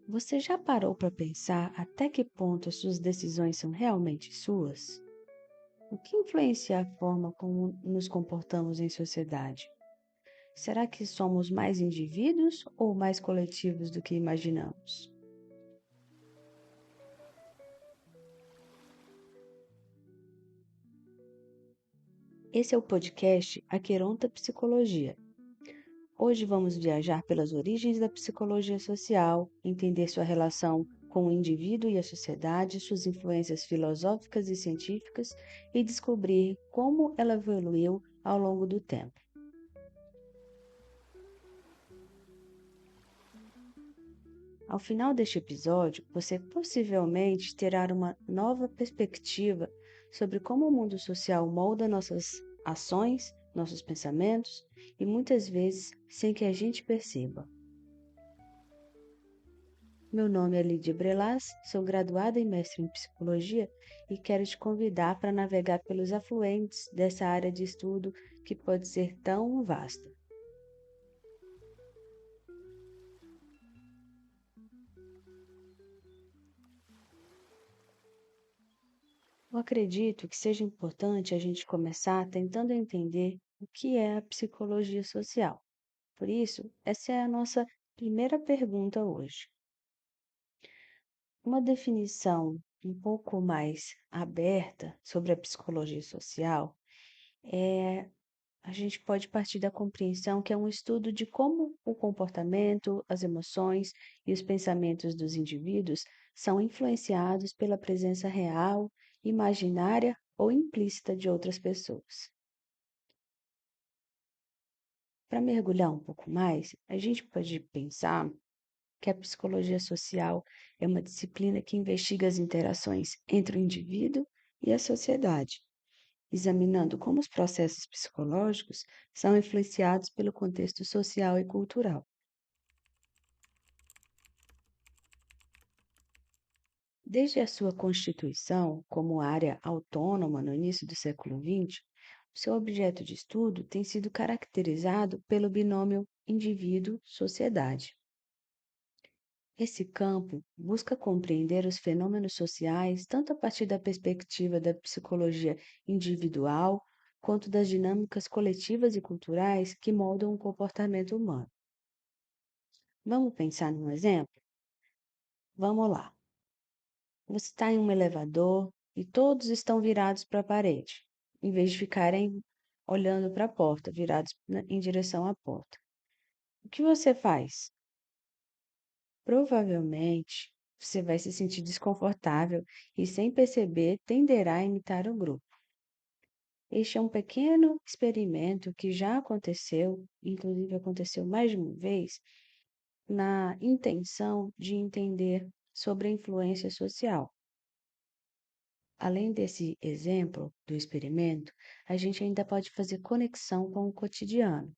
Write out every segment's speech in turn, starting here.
Você já parou para pensar até que ponto as suas decisões são realmente suas? O que influencia a forma como nos comportamos em sociedade? Será que somos mais indivíduos ou mais coletivos do que imaginamos? Esse é o podcast Aqueronta Psicologia. Hoje vamos viajar pelas origens da psicologia social, entender sua relação com o indivíduo e a sociedade, suas influências filosóficas e científicas e descobrir como ela evoluiu ao longo do tempo. Ao final deste episódio, você possivelmente terá uma nova perspectiva sobre como o mundo social molda nossas ações, nossos pensamentos e muitas vezes sem que a gente perceba. Meu nome é Lídia Brelas, sou graduada e mestre em psicologia e quero te convidar para navegar pelos afluentes dessa área de estudo que pode ser tão vasta. Eu acredito que seja importante a gente começar tentando entender o que é a psicologia social. Por isso, essa é a nossa primeira pergunta hoje. Uma definição um pouco mais aberta sobre a psicologia social é a gente pode partir da compreensão que é um estudo de como o comportamento, as emoções e os pensamentos dos indivíduos são influenciados pela presença real, imaginária ou implícita de outras pessoas. Para mergulhar um pouco mais, a gente pode pensar que a psicologia social é uma disciplina que investiga as interações entre o indivíduo e a sociedade, examinando como os processos psicológicos são influenciados pelo contexto social e cultural. Desde a sua constituição como área autônoma no início do século XX, o seu objeto de estudo tem sido caracterizado pelo binômio indivíduo-sociedade. Esse campo busca compreender os fenômenos sociais tanto a partir da perspectiva da psicologia individual, quanto das dinâmicas coletivas e culturais que moldam o comportamento humano. Vamos pensar num exemplo? Vamos lá. Você está em um elevador e todos estão virados para a parede, em vez de ficarem olhando para a porta, virados em direção à porta. O que você faz? Provavelmente você vai se sentir desconfortável e, sem perceber, tenderá a imitar o grupo. Este é um pequeno experimento que já aconteceu, inclusive aconteceu mais de uma vez, na intenção de entender sobre a influência social. Além desse exemplo do experimento, a gente ainda pode fazer conexão com o cotidiano.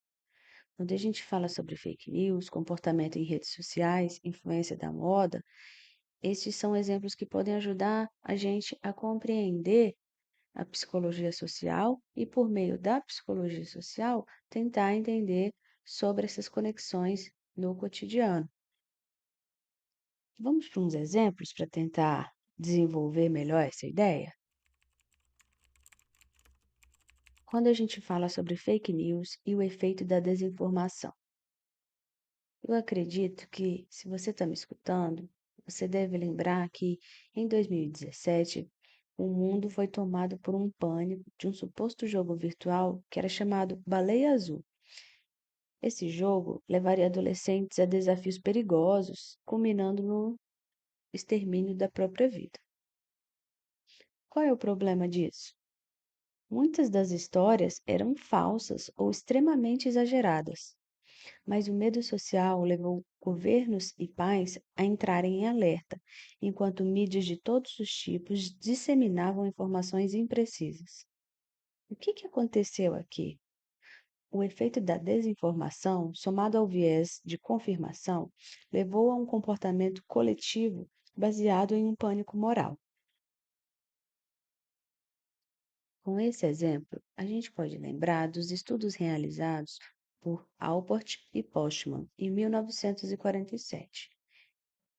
Quando a gente fala sobre fake news, comportamento em redes sociais, influência da moda, estes são exemplos que podem ajudar a gente a compreender a psicologia social e, por meio da psicologia social, tentar entender sobre essas conexões no cotidiano. Vamos para uns exemplos para tentar desenvolver melhor essa ideia? Quando a gente fala sobre fake news e o efeito da desinformação, eu acredito que, se você está me escutando, você deve lembrar que, em 2017, o mundo foi tomado por um pânico de um suposto jogo virtual que era chamado Baleia Azul. Esse jogo levaria adolescentes a desafios perigosos, culminando no extermínio da própria vida. Qual é o problema disso? Muitas das histórias eram falsas ou extremamente exageradas, mas o medo social levou governos e pais a entrarem em alerta, enquanto mídias de todos os tipos disseminavam informações imprecisas. O que aconteceu aqui? O efeito da desinformação, somado ao viés de confirmação, levou a um comportamento coletivo baseado em um pânico moral. Com esse exemplo, a gente pode lembrar dos estudos realizados por Alport e Postman em 1947.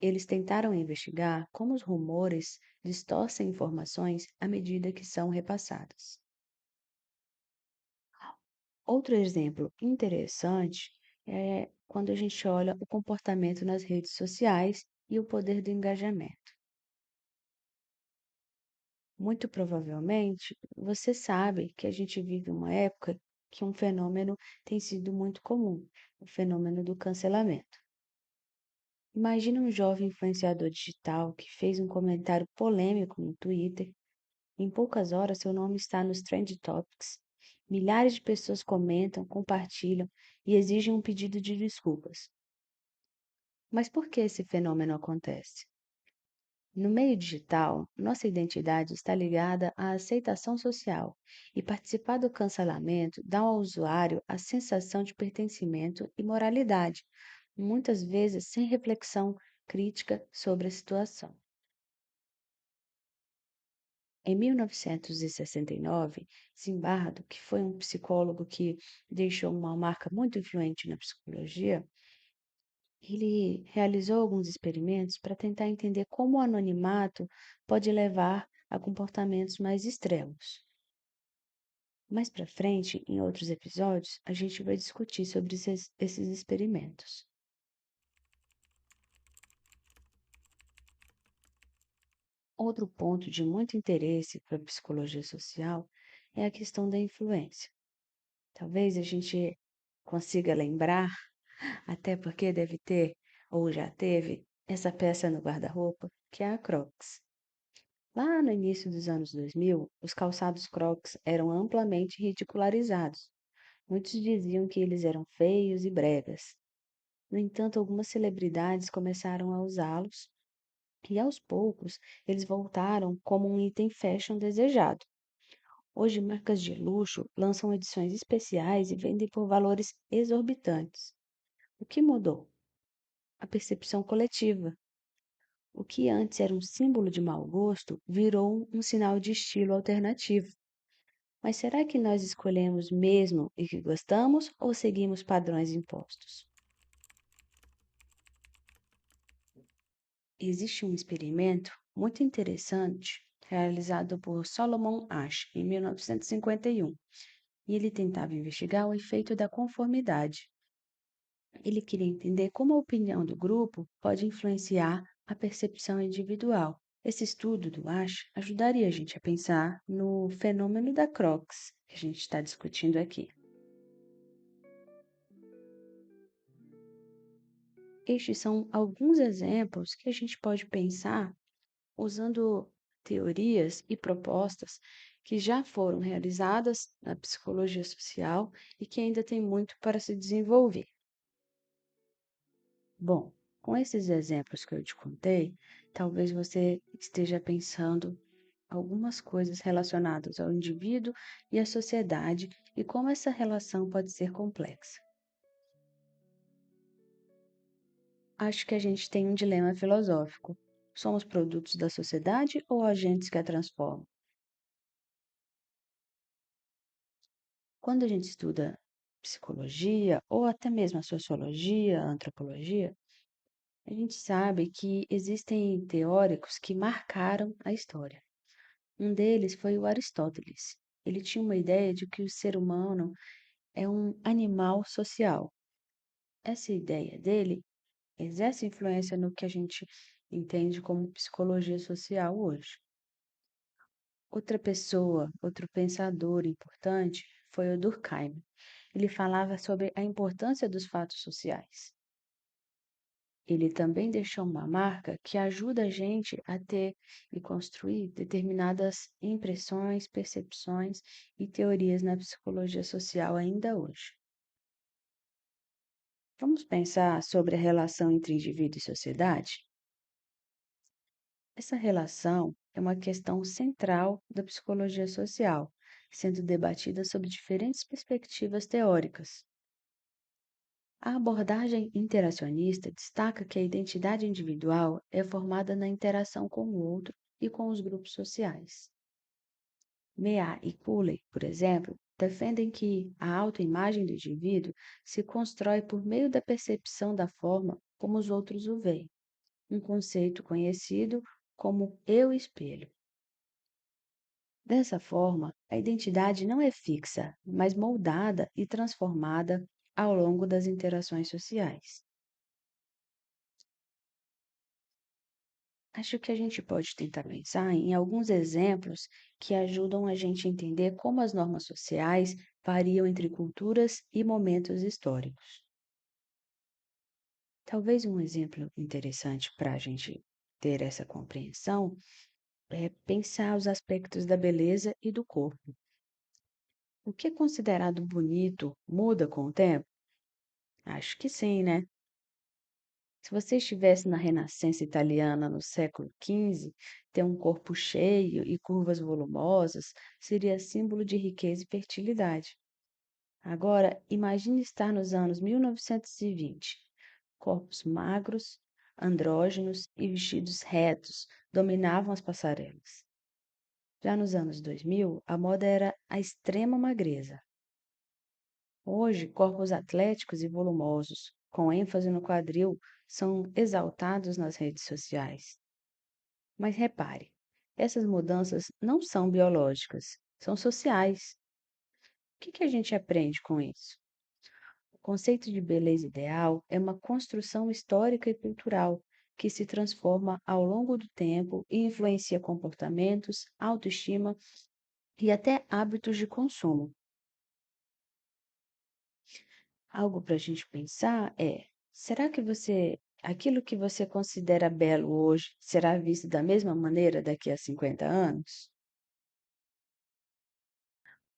Eles tentaram investigar como os rumores distorcem informações à medida que são repassadas. Outro exemplo interessante é quando a gente olha o comportamento nas redes sociais e o poder do engajamento. Muito provavelmente, você sabe que a gente vive uma época que um fenômeno tem sido muito comum, o fenômeno do cancelamento. Imagina um jovem influenciador digital que fez um comentário polêmico no Twitter. Em poucas horas, seu nome está nos Trend Topics. Milhares de pessoas comentam, compartilham e exigem um pedido de desculpas. Mas por que esse fenômeno acontece? No meio digital, nossa identidade está ligada à aceitação social, e participar do cancelamento dá ao usuário a sensação de pertencimento e moralidade, muitas vezes sem reflexão crítica sobre a situação. Em 1969, Zimbardo, que foi um psicólogo que deixou uma marca muito influente na psicologia, ele realizou alguns experimentos para tentar entender como o anonimato pode levar a comportamentos mais extremos. Mais para frente, em outros episódios, a gente vai discutir sobre esses experimentos. Outro ponto de muito interesse para a psicologia social é a questão da influência. Talvez a gente consiga lembrar, até porque deve ter ou já teve essa peça no guarda-roupa, que é a Crocs. Lá no início dos anos 2000, os calçados Crocs eram amplamente ridicularizados. Muitos diziam que eles eram feios e bregas. No entanto, algumas celebridades começaram a usá-los e, aos poucos, eles voltaram como um item fashion desejado. Hoje, marcas de luxo lançam edições especiais e vendem por valores exorbitantes. O que mudou? A percepção coletiva. O que antes era um símbolo de mau gosto virou um sinal de estilo alternativo. Mas será que nós escolhemos mesmo o que gostamos ou seguimos padrões impostos? Existe um experimento muito interessante realizado por Solomon Asch em 1951, e ele tentava investigar o efeito da conformidade. Ele queria entender como a opinião do grupo pode influenciar a percepção individual. Esse estudo do Asch ajudaria a gente a pensar no fenômeno da Crocs, que a gente está discutindo aqui. Estes são alguns exemplos que a gente pode pensar usando teorias e propostas que já foram realizadas na psicologia social e que ainda tem muito para se desenvolver. Bom, com esses exemplos que eu te contei, talvez você esteja pensando algumas coisas relacionadas ao indivíduo e à sociedade e como essa relação pode ser complexa. Acho que a gente tem um dilema filosófico. Somos produtos da sociedade ou agentes que a transformam? Quando a gente estuda psicologia ou até mesmo a sociologia, a antropologia, a gente sabe que existem teóricos que marcaram a história. Um deles foi o Aristóteles. Ele tinha uma ideia de que o ser humano é um animal social. Essa ideia dele exerce influência no que a gente entende como psicologia social hoje. Outra pessoa, outro pensador importante foi o Durkheim. Ele falava sobre a importância dos fatos sociais. Ele também deixou uma marca que ajuda a gente a ter e construir determinadas impressões, percepções e teorias na psicologia social ainda hoje. Vamos pensar sobre a relação entre indivíduo e sociedade? Essa relação é uma questão central da psicologia social, sendo debatida sob diferentes perspectivas teóricas. A abordagem interacionista destaca que a identidade individual é formada na interação com o outro e com os grupos sociais. Mea e Cooley, por exemplo, defendem que a autoimagem do indivíduo se constrói por meio da percepção da forma como os outros o veem. um conceito conhecido como eu espelho. Dessa forma, a identidade não é fixa, mas moldada e transformada ao longo das interações sociais. Acho que a gente pode tentar pensar em alguns exemplos que ajudam a gente a entender como as normas sociais variam entre culturas e momentos históricos. Talvez um exemplo interessante para a gente ter essa compreensão é pensar os aspectos da beleza e do corpo. O que é considerado bonito muda com o tempo? Acho que sim, né? Se você estivesse na Renascença italiana no século XV, ter um corpo cheio e curvas volumosas seria símbolo de riqueza e fertilidade. Agora, imagine estar nos anos 1920. Corpos magros, andrógenos e vestidos retos dominavam as passarelas. Já nos anos 2000, a moda era a extrema magreza. Hoje, corpos atléticos e volumosos, com ênfase no quadril, são exaltados nas redes sociais. Mas repare, essas mudanças não são biológicas, são sociais. O que a gente aprende com isso? O conceito de beleza ideal é uma construção histórica e cultural que se transforma ao longo do tempo e influencia comportamentos, autoestima e até hábitos de consumo. Algo para a gente pensar é: será que aquilo que você considera belo hoje será visto da mesma maneira daqui a 50 anos?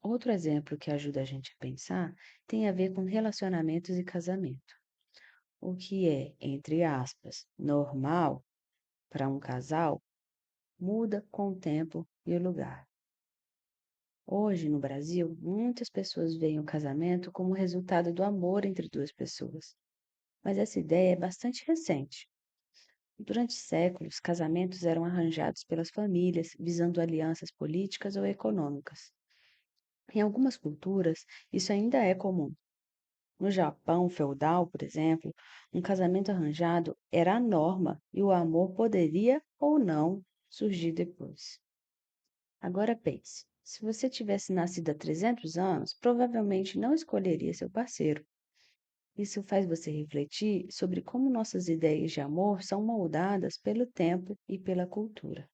Outro exemplo que ajuda a gente a pensar tem a ver com relacionamentos e casamento. O que é, entre aspas, normal para um casal muda com o tempo e o lugar. Hoje, no Brasil, muitas pessoas veem o casamento como resultado do amor entre duas pessoas, mas essa ideia é bastante recente. Durante séculos, casamentos eram arranjados pelas famílias, visando alianças políticas ou econômicas. Em algumas culturas, isso ainda é comum. No Japão feudal, por exemplo, um casamento arranjado era a norma e o amor poderia ou não surgir depois. Agora pense: se você tivesse nascido há 300 anos, provavelmente não escolheria seu parceiro. Isso faz você refletir sobre como nossas ideias de amor são moldadas pelo tempo e pela cultura.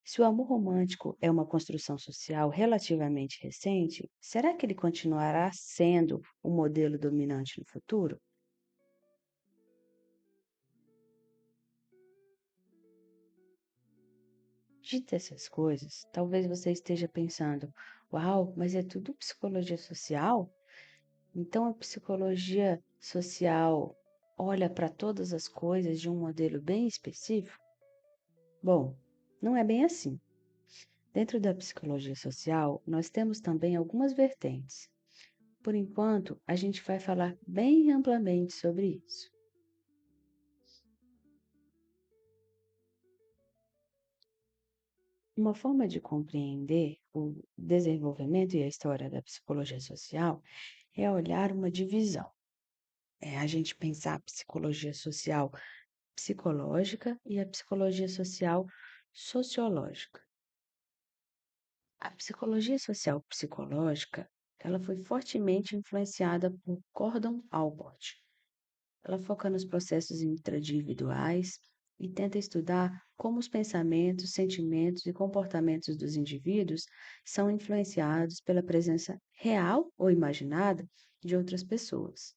Se o amor romântico é uma construção social relativamente recente, será que ele continuará sendo o modelo dominante no futuro? Dito essas coisas, talvez você esteja pensando: uau, mas é tudo psicologia social? Então a psicologia social olha para todas as coisas de um modelo bem específico? Bom, não é bem assim. Dentro da psicologia social, nós temos também algumas vertentes. Por enquanto, a gente vai falar bem amplamente sobre isso. Uma forma de compreender o desenvolvimento e a história da psicologia social é olhar uma divisão. É a gente pensar a psicologia social psicológica e a psicologia social sociológica. A psicologia social psicológica, ela foi fortemente influenciada por Gordon Allport. Ela foca nos processos intraindividuais e tenta estudar como os pensamentos, sentimentos e comportamentos dos indivíduos são influenciados pela presença real ou imaginada de outras pessoas.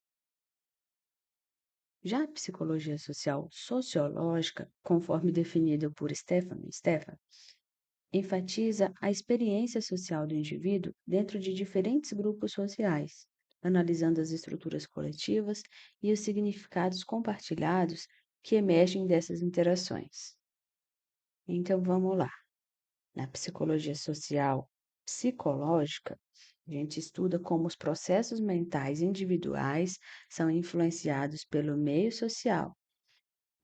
Já a psicologia social sociológica, conforme definida por Stefan, enfatiza a experiência social do indivíduo dentro de diferentes grupos sociais, analisando as estruturas coletivas e os significados compartilhados que emergem dessas interações. Então vamos lá. Na psicologia social psicológica, a gente estuda como os processos mentais individuais são influenciados pelo meio social.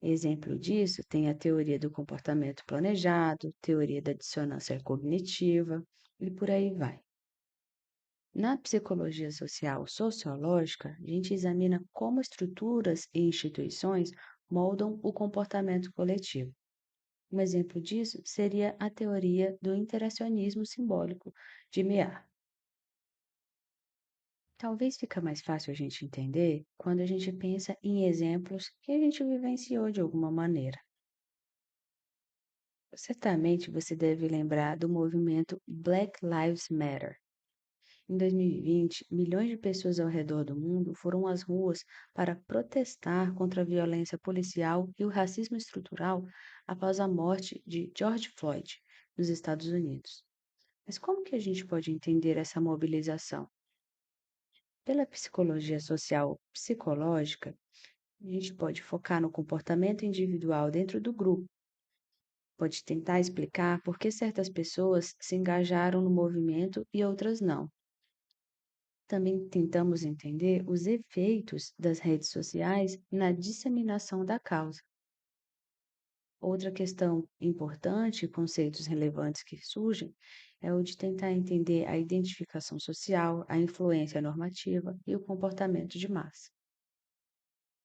Exemplo disso tem a teoria do comportamento planejado, teoria da dissonância cognitiva e por aí vai. Na psicologia social sociológica, a gente examina como estruturas e instituições moldam o comportamento coletivo. Um exemplo disso seria a teoria do interacionismo simbólico de Mear. Talvez fica mais fácil a gente entender quando a gente pensa em exemplos que a gente vivenciou de alguma maneira. Certamente você deve lembrar do movimento Black Lives Matter. Em 2020, milhões de pessoas ao redor do mundo foram às ruas para protestar contra a violência policial e o racismo estrutural após a morte de George Floyd, nos Estados Unidos. Mas como que a gente pode entender essa mobilização? Pela psicologia social psicológica, a gente pode focar no comportamento individual dentro do grupo, pode tentar explicar por que certas pessoas se engajaram no movimento e outras não. Também tentamos entender os efeitos das redes sociais na disseminação da causa. Outra questão importante, conceitos relevantes que surgem, é o de tentar entender a identificação social, a influência normativa e o comportamento de massa.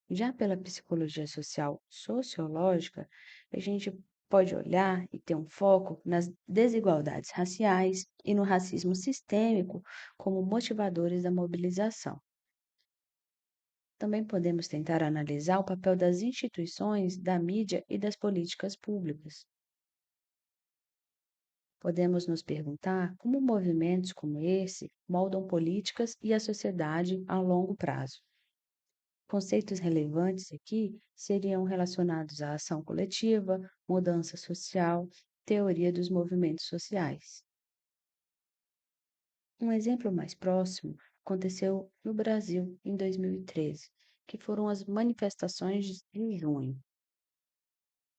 Já pela psicologia social sociológica, a gente pode olhar e ter um foco nas desigualdades raciais e no racismo sistêmico como motivadores da mobilização. Também podemos tentar analisar o papel das instituições, da mídia e das políticas públicas. Podemos nos perguntar como movimentos como esse moldam políticas e a sociedade a longo prazo. Conceitos relevantes aqui seriam relacionados à ação coletiva, mudança social, teoria dos movimentos sociais. Um exemplo mais próximo aconteceu no Brasil em 2013, que foram as manifestações de junho.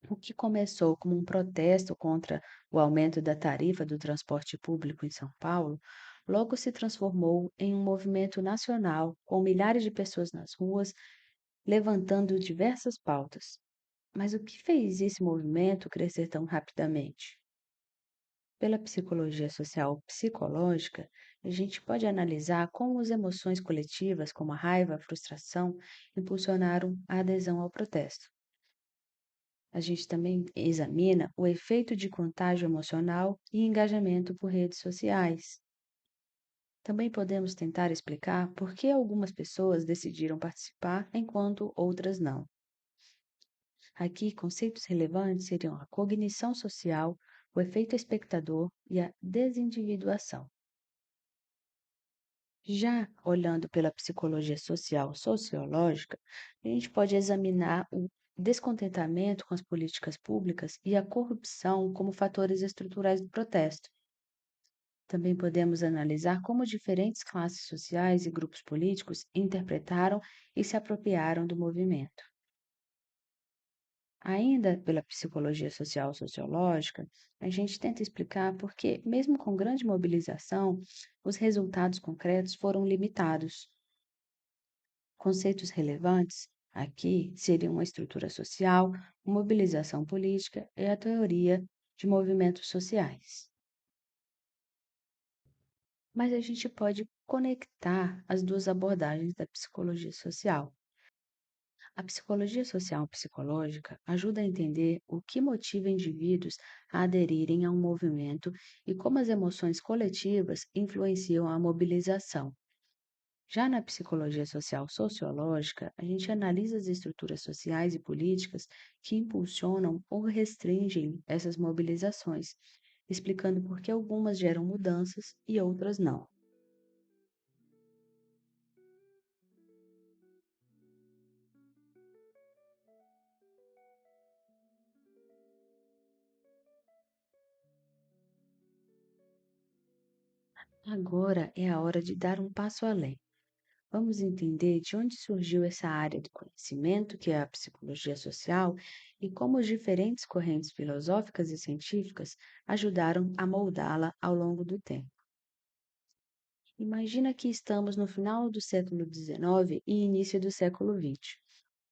O que começou como um protesto contra o aumento da tarifa do transporte público em São Paulo, logo se transformou em um movimento nacional, com milhares de pessoas nas ruas levantando diversas pautas. Mas o que fez esse movimento crescer tão rapidamente? Pela psicologia social psicológica, a gente pode analisar como as emoções coletivas, como a raiva, a frustração, impulsionaram a adesão ao protesto. A gente também examina o efeito de contágio emocional e engajamento por redes sociais. Também podemos tentar explicar por que algumas pessoas decidiram participar enquanto outras não. Aqui, conceitos relevantes seriam a cognição social, o efeito espectador e a desindividuação. Já olhando pela psicologia social sociológica, a gente pode examinar o descontentamento com as políticas públicas e a corrupção como fatores estruturais do protesto. Também podemos analisar como diferentes classes sociais e grupos políticos interpretaram e se apropriaram do movimento. Ainda pela psicologia social sociológica, a gente tenta explicar por que, mesmo com grande mobilização, os resultados concretos foram limitados. Conceitos relevantes aqui seriam a estrutura social, mobilização política e a teoria de movimentos sociais. Mas a gente pode conectar as duas abordagens da psicologia social. A psicologia social psicológica ajuda a entender o que motiva indivíduos a aderirem a um movimento e como as emoções coletivas influenciam a mobilização. Já na psicologia social sociológica, a gente analisa as estruturas sociais e políticas que impulsionam ou restringem essas mobilizações, explicando por que algumas geram mudanças e outras não. Agora é a hora de dar um passo além. Vamos entender de onde surgiu essa área do conhecimento, que é a psicologia social, e como as diferentes correntes filosóficas e científicas ajudaram a moldá-la ao longo do tempo. Imagina que estamos no final do século XIX e início do século XX.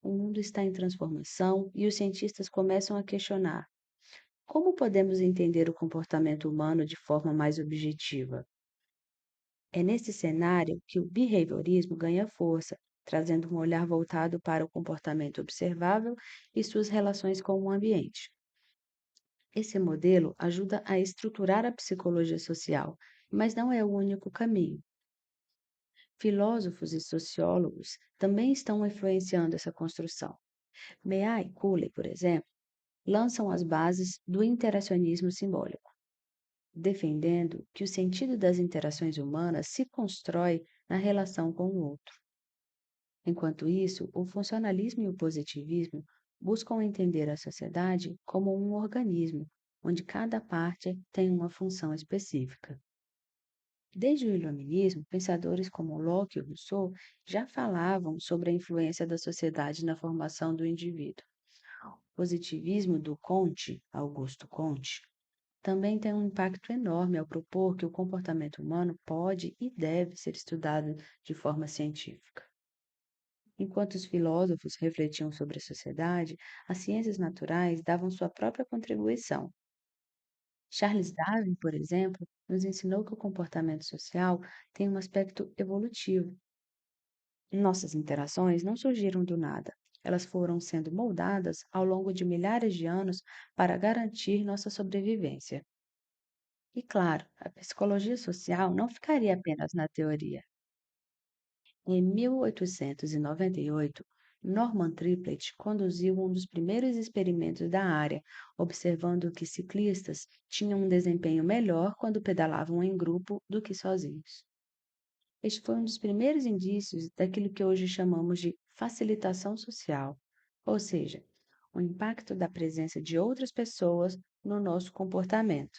O mundo está em transformação e os cientistas começam a questionar: como podemos entender o comportamento humano de forma mais objetiva? É nesse cenário que o behaviorismo ganha força, trazendo um olhar voltado para o comportamento observável e suas relações com o ambiente. Esse modelo ajuda a estruturar a psicologia social, mas não é o único caminho. Filósofos e sociólogos também estão influenciando essa construção. Mead e Cooley, por exemplo, lançam as bases do interacionismo simbólico, defendendo que o sentido das interações humanas se constrói na relação com o outro. Enquanto isso, o funcionalismo e o positivismo buscam entender a sociedade como um organismo, onde cada parte tem uma função específica. Desde o Iluminismo, pensadores como Locke e Rousseau já falavam sobre a influência da sociedade na formação do indivíduo. O positivismo do Comte, Augusto Comte, também tem um impacto enorme ao propor que o comportamento humano pode e deve ser estudado de forma científica. Enquanto os filósofos refletiam sobre a sociedade, as ciências naturais davam sua própria contribuição. Charles Darwin, por exemplo, nos ensinou que o comportamento social tem um aspecto evolutivo. Nossas interações não surgiram do nada. Elas foram sendo moldadas ao longo de milhares de anos para garantir nossa sobrevivência. E claro, a psicologia social não ficaria apenas na teoria. Em 1898, Norman Triplett conduziu um dos primeiros experimentos da área, observando que ciclistas tinham um desempenho melhor quando pedalavam em grupo do que sozinhos. Este foi um dos primeiros indícios daquilo que hoje chamamos de facilitação social, ou seja, o impacto da presença de outras pessoas no nosso comportamento.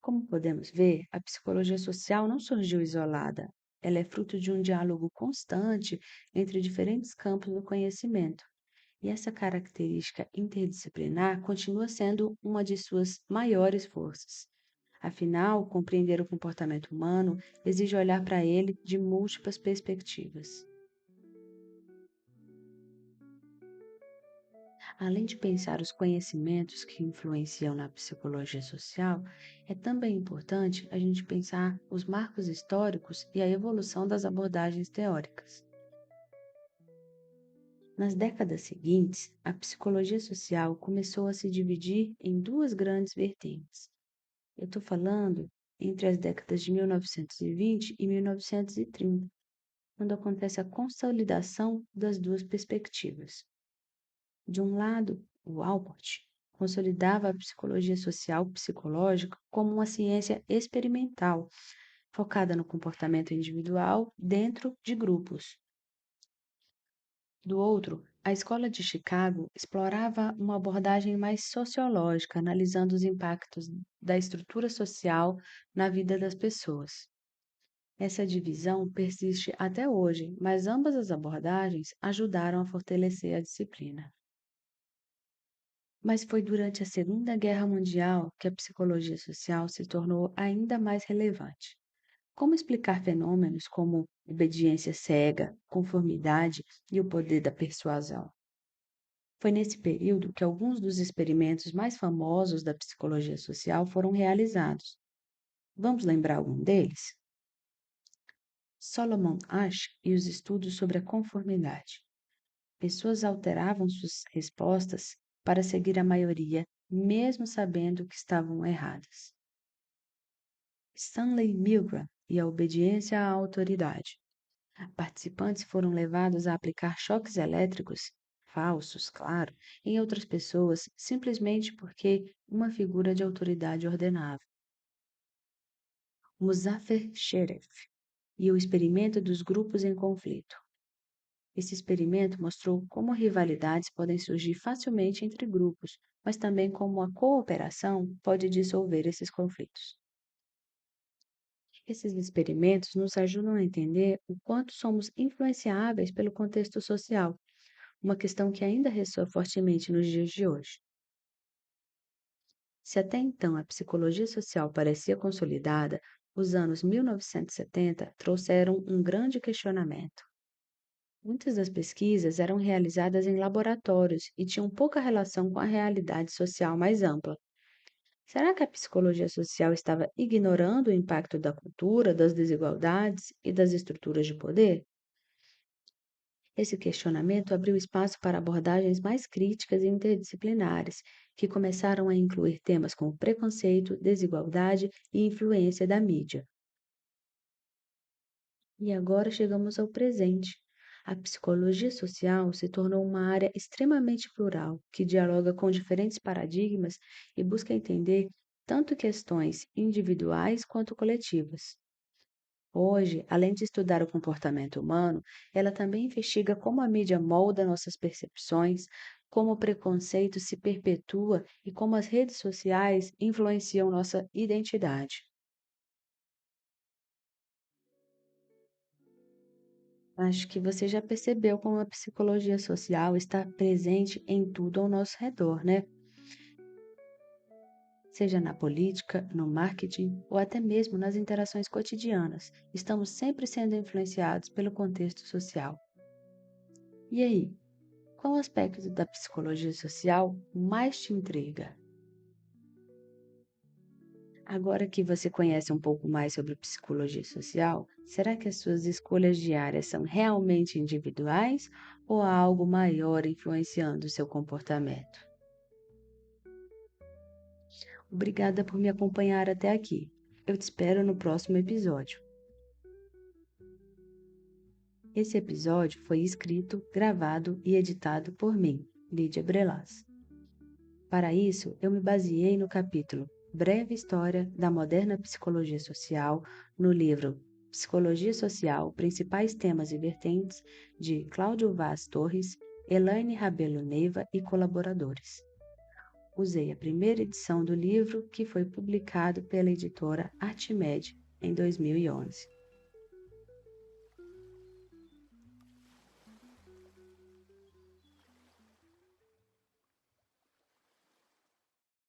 Como podemos ver, a psicologia social não surgiu isolada. Ela é fruto de um diálogo constante entre diferentes campos do conhecimento. E essa característica interdisciplinar continua sendo uma de suas maiores forças. Afinal, compreender o comportamento humano exige olhar para ele de múltiplas perspectivas. Além de pensar os conhecimentos que influenciam na psicologia social, é também importante a gente pensar os marcos históricos e a evolução das abordagens teóricas. Nas décadas seguintes, a psicologia social começou a se dividir em duas grandes vertentes. Eu estou falando entre as décadas de 1920 e 1930, quando acontece a consolidação das duas perspectivas. De um lado, o Alport consolidava a psicologia social psicológica como uma ciência experimental, focada no comportamento individual dentro de grupos. Do outro, a escola de Chicago explorava uma abordagem mais sociológica, analisando os impactos da estrutura social na vida das pessoas. Essa divisão persiste até hoje, mas ambas as abordagens ajudaram a fortalecer a disciplina. Mas foi durante a Segunda Guerra Mundial que a psicologia social se tornou ainda mais relevante. Como explicar fenômenos como obediência cega, conformidade e o poder da persuasão? Foi nesse período que alguns dos experimentos mais famosos da psicologia social foram realizados. Vamos lembrar algum deles? Solomon Asch e os estudos sobre a conformidade. Pessoas alteravam suas respostas para seguir a maioria, mesmo sabendo que estavam erradas. Stanley Milgram e a obediência à autoridade. Participantes foram levados a aplicar choques elétricos, falsos, claro, em outras pessoas simplesmente porque uma figura de autoridade ordenava. Muzaffer Sherif e o experimento dos grupos em conflito. Esse experimento mostrou como rivalidades podem surgir facilmente entre grupos, mas também como a cooperação pode dissolver esses conflitos. Esses experimentos nos ajudam a entender o quanto somos influenciáveis pelo contexto social, uma questão que ainda ressoa fortemente nos dias de hoje. Se até então a psicologia social parecia consolidada, os anos 1970 trouxeram um grande questionamento. Muitas das pesquisas eram realizadas em laboratórios e tinham pouca relação com a realidade social mais ampla. Será que a psicologia social estava ignorando o impacto da cultura, das desigualdades e das estruturas de poder? Esse questionamento abriu espaço para abordagens mais críticas e interdisciplinares, que começaram a incluir temas como preconceito, desigualdade e influência da mídia. E agora chegamos ao presente. A psicologia social se tornou uma área extremamente plural, que dialoga com diferentes paradigmas e busca entender tanto questões individuais quanto coletivas. Hoje, além de estudar o comportamento humano, ela também investiga como a mídia molda nossas percepções, como o preconceito se perpetua e como as redes sociais influenciam nossa identidade. Acho que você já percebeu como a psicologia social está presente em tudo ao nosso redor, né? Seja na política, no marketing ou até mesmo nas interações cotidianas. Estamos sempre sendo influenciados pelo contexto social. E aí, qual aspecto da psicologia social mais te intriga? Agora que você conhece um pouco mais sobre psicologia social, será que as suas escolhas diárias são realmente individuais ou há algo maior influenciando o seu comportamento? Obrigada por me acompanhar até aqui. Eu te espero no próximo episódio. Esse episódio foi escrito, gravado e editado por mim, Lídia Brelas. Para isso, eu me baseei no capítulo Breve História da Moderna Psicologia Social, no livro Psicologia Social, Principais Temas e Vertentes, de Cláudio Vaz Torres, Elaine Rabelo Neiva e colaboradores. Usei a primeira edição do livro, que foi publicado pela editora Artimed em 2011.